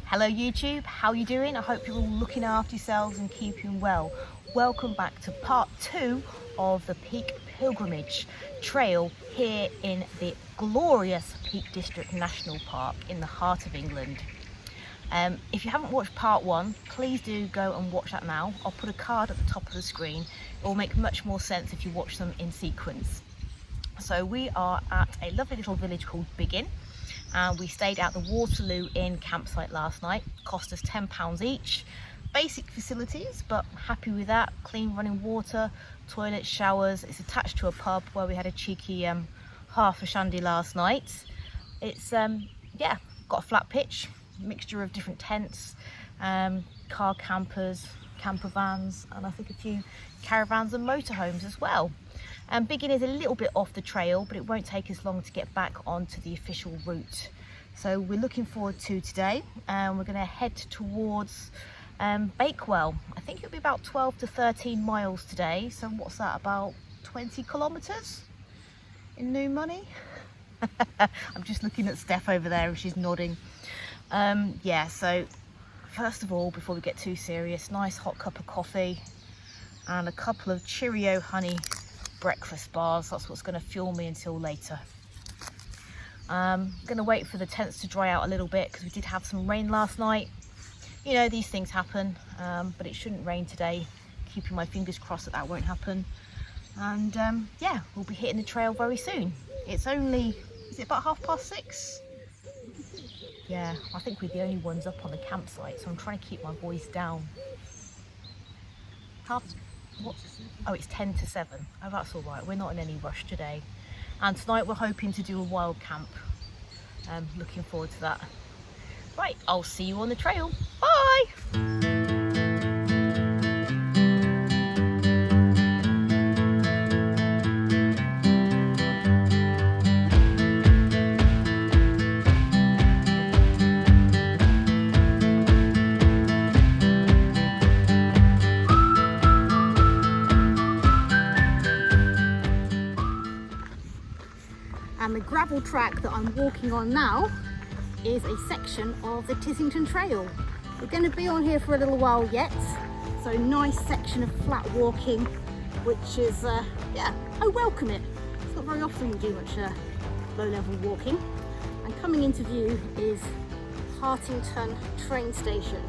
Hello YouTube, how are you doing? I hope you're all looking after yourselves and keeping well. Welcome back to part 2 of the Peak Pilgrimage Trail here in the glorious Peak District National Park in the heart of England. If you haven't watched part 1, please do go and watch that now. I'll put a card at the top of the screen. It will make much more sense if you watch them in sequence. So we are at a lovely little village called Biggin. And we stayed at the Waterloo Inn campsite last night. Cost us £10 each. Basic facilities, but happy with that. Clean running water, toilets, showers. It's attached to a pub where we had a cheeky half a shandy last night. It's yeah, got a flat pitch, mixture of different tents, car campers, camper vans, and I think a few caravans and motorhomes as well. Biggin is a little bit off the trail, but it won't take us long to get back onto the official route. So we're looking forward to today, and we're going to head towards Bakewell. I think it'll be about 12 to 13 miles today. So what's that, about 20 kilometres in new money? I'm just looking at Steph over there and she's nodding. Yeah, so first of all, before we get too serious, nice hot cup of coffee and a couple of Cheerio honey breakfast bars. That's what's going to fuel me until later. I'm going to wait for the tents to dry out a little bit because we did have some rain last night. You know, these things happen, but it shouldn't rain today. Keeping my fingers crossed that won't happen. And yeah, we'll be hitting the trail very soon. It's only, is it about 6:30? Yeah, I think we're the only ones up on the campsite, so I'm trying to keep my voice down. What? Oh, it's 10 to 7. Oh, that's all right. We're not in any rush today. And tonight we're hoping to do a wild camp. Looking forward to that. Right, I'll see you on the trail. Bye! And the gravel track that I'm walking on now is a section of the Tissington Trail. We're going to be on here for a little while yet, so nice section of flat walking, which is, yeah, I welcome it. It's not very often we do much low-level walking. And coming into view is Hartington train station.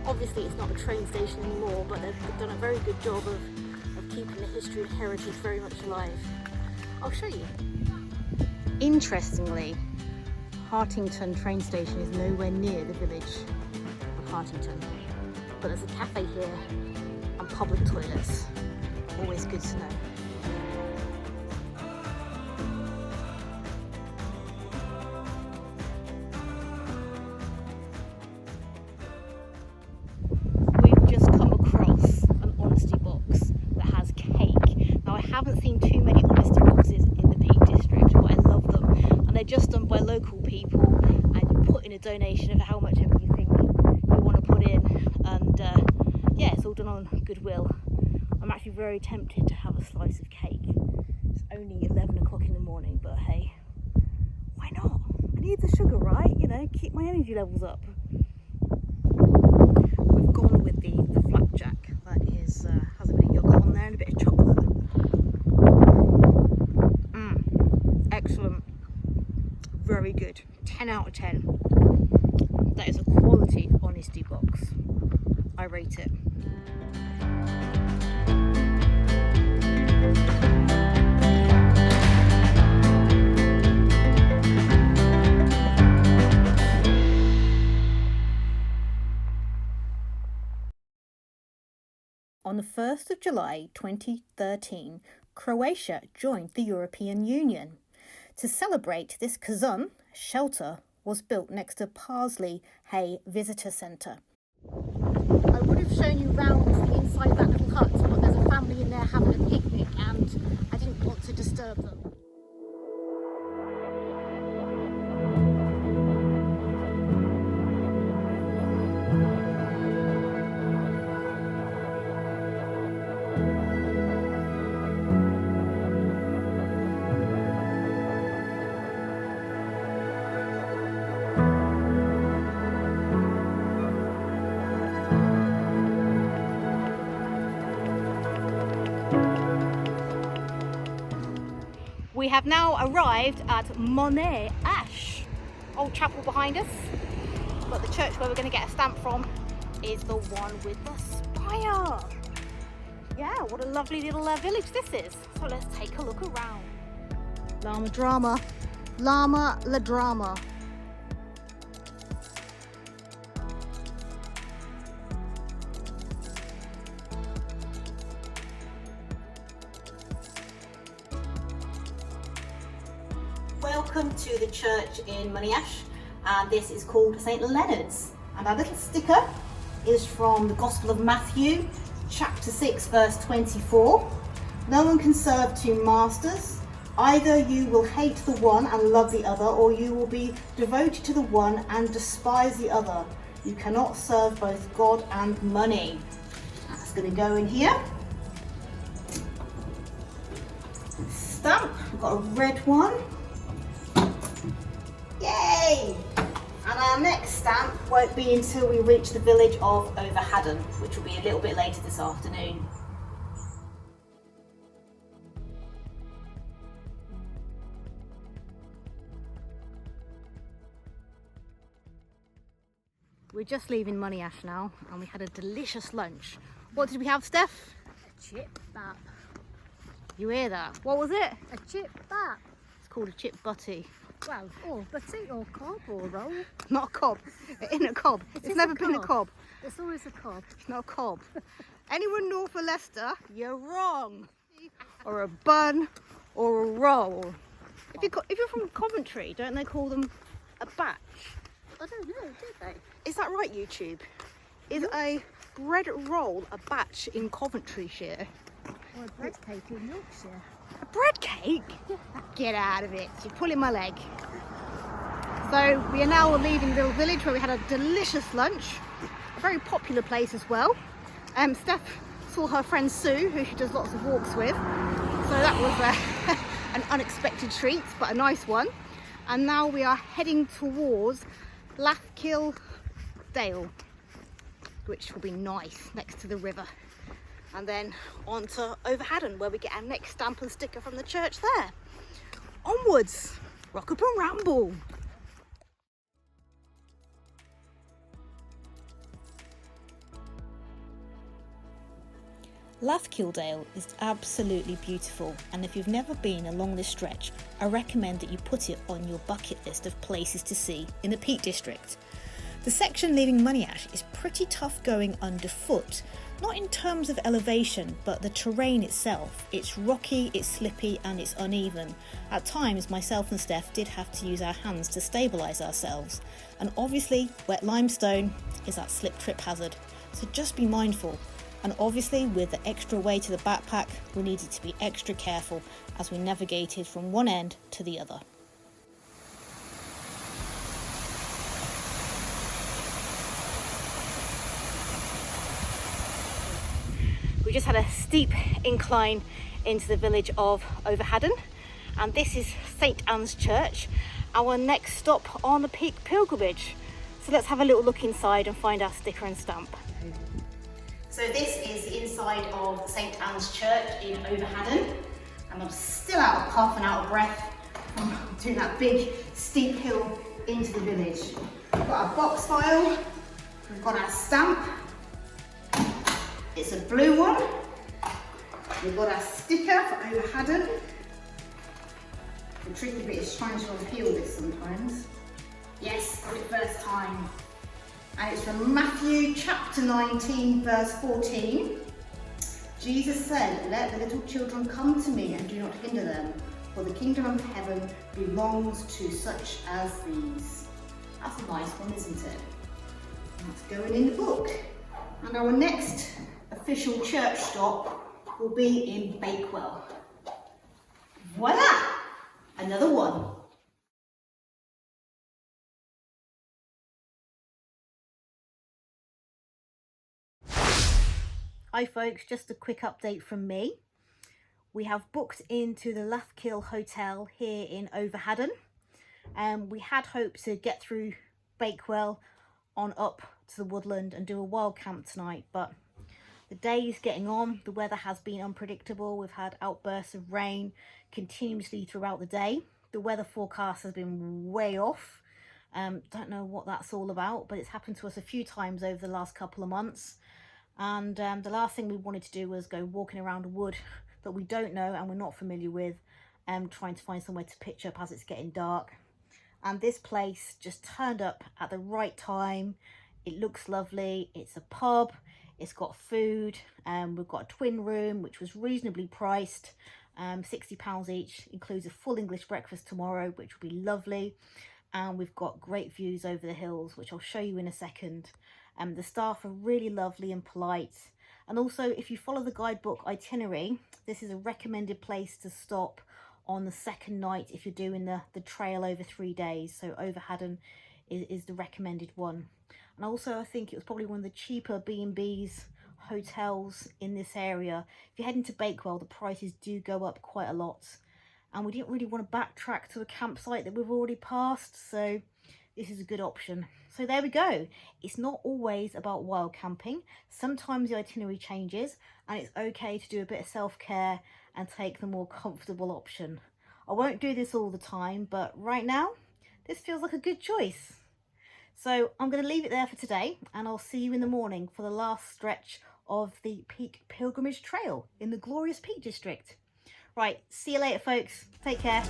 Obviously it's not a train station anymore, but they've done a very good job of keeping the history and heritage very much alive. I'll show you. Interestingly, Hartington train station is nowhere near the village of Hartington, but there's a cafe here and public toilets. Always good to know. We've just come across an honesty box that has cake. Now I haven't seen too many honesty boxes in the Peak District, but I love them. And they're just done by local people, and you put in a donation of how much ever you think you want to put in, and yeah, it's all done on goodwill. I'm actually very tempted to have a slice of cake. It's only 11 o'clock in the morning, but hey, why not? I need the sugar, right? You know, keep my energy levels up. We've gone with the flapjack. That is has a bit of yogurt on there and a bit of chocolate. Excellent. Very good. 10 out of 10. That is a quality honesty box. I rate it. On the 1st of July 2013, Croatia joined the European Union. To celebrate this Kazan, a shelter was built next to Parsley Hay Visitor Centre. I would have shown you round the inside of that little hut, but there's a family in there having a picnic and I didn't want to disturb them. We have now arrived at Monash. Old chapel behind us. But the church where we're going to get a stamp from is the one with the spire. Yeah, what a lovely little village this is. So let's take a look around. Llama drama. Llama la drama. Welcome to the church in Monyash, and this is called St. Leonard's. And our little sticker is from the Gospel of Matthew, chapter 6, verse 24. No one can serve two masters. Either you will hate the one and love the other, or you will be devoted to the one and despise the other. You cannot serve both God and money. That's going to go in here. Stamp, we've got a red one. Yay! And our next stamp won't be until we reach the village of Over Haddon, which will be a little bit later this afternoon. We're just leaving Monyash now, and we had a delicious lunch. What did we have, Steph? A chip bap. You hear that? What was it? A chip bap. It's called a chip butty. Well, or butty or cob or roll. Not a cob. It isn't a cob. It's never been a cob. It's always a cob. It's not a cob. Anyone north of Leicester, you're wrong. Or a bun or a roll. If you're from Coventry, don't they call them a batch? I don't know, do they? Is that right, YouTube? Is a bread roll a batch in Coventryshire? Or a bread cake in Yorkshire. A bread cake? Get out of it. You're pulling my leg. So we are now leaving the little village where we had a delicious lunch. A very popular place as well. Steph saw her friend Sue, who she does lots of walks with. So that was an unexpected treat, but a nice one. And now we are heading towards Lathkil Dale, which will be nice next to the river. And then on to Over Haddon, where we get our next stamp and sticker from the church there. Onwards, rock up and ramble. Lathkil Dale is absolutely beautiful, and if you've never been along this stretch, I recommend that you put it on your bucket list of places to see in the Peak District. The section leaving Monyash is pretty tough going underfoot, not in terms of elevation, but the terrain itself. It's rocky, it's slippy and it's uneven. At times myself and Steph did have to use our hands to stabilise ourselves, and obviously wet limestone is that slip trip hazard, so just be mindful. And obviously with the extra weight of the backpack, we needed to be extra careful as we navigated from one end to the other. We just had a steep incline into the village of Over Haddon, and this is St Anne's Church, our next stop on the Peak Pilgrimage. So let's have a little look inside and find our sticker and stamp. So this is the inside of St Anne's Church in Over Haddon, and I'm still out of puff and out of breath from doing that big steep hill into the village. We've got our box file, we've got our stamp. It's a blue one. We've got our sticker for Over Haddon. The tricky bit is trying to unpeel this sometimes. Yes, got it first time. And it's from Matthew chapter 19, verse 14. Jesus said, "Let the little children come to me and do not hinder them, for the kingdom of heaven belongs to such as these." That's a nice one, isn't it? That's going in the book. And our next official church stop will be in Bakewell. Voila! Another one. Hi folks, just a quick update from me. We have booked into the Lathkil Hotel here in Over Haddon. We had hoped to get through Bakewell on up to the woodland and do a wild camp tonight, but The days getting on, the weather has been unpredictable. We've had outbursts of rain continuously throughout the day. The weather forecast has been way off. Don't know what that's all about, but it's happened to us a few times over the last couple of months. And the last thing we wanted to do was go walking around a wood that we don't know and we're not familiar with, trying to find somewhere to pitch up as it's getting dark. And this place just turned up at the right time. It looks lovely. It's a pub. It's got food. We've got a twin room, which was reasonably priced. £60 each, includes a full English breakfast tomorrow, which will be lovely. And we've got great views over the hills, which I'll show you in a second. The staff are really lovely and polite. And also, if you follow the guidebook itinerary, this is a recommended place to stop on the second night if you're doing the trail over 3 days. So Over Haddon is the recommended one. And also, I think it was probably one of the cheaper B&Bs hotels in this area. If you're heading to Bakewell, the prices do go up quite a lot. And we didn't really want to backtrack to a campsite that we've already passed, so this is a good option. So there we go. It's not always about wild camping. Sometimes the itinerary changes and it's okay to do a bit of self-care and take the more comfortable option. I won't do this all the time, but right now, this feels like a good choice. So I'm going to leave it there for today, and I'll see you in the morning for the last stretch of the Peak Pilgrimage Trail in the glorious Peak District. Right, see you later, folks. Take care.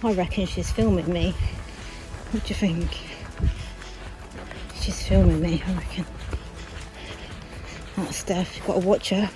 I reckon she's filming me. What do you think? She's filming me, I reckon. That's Steph, you've got to watch her.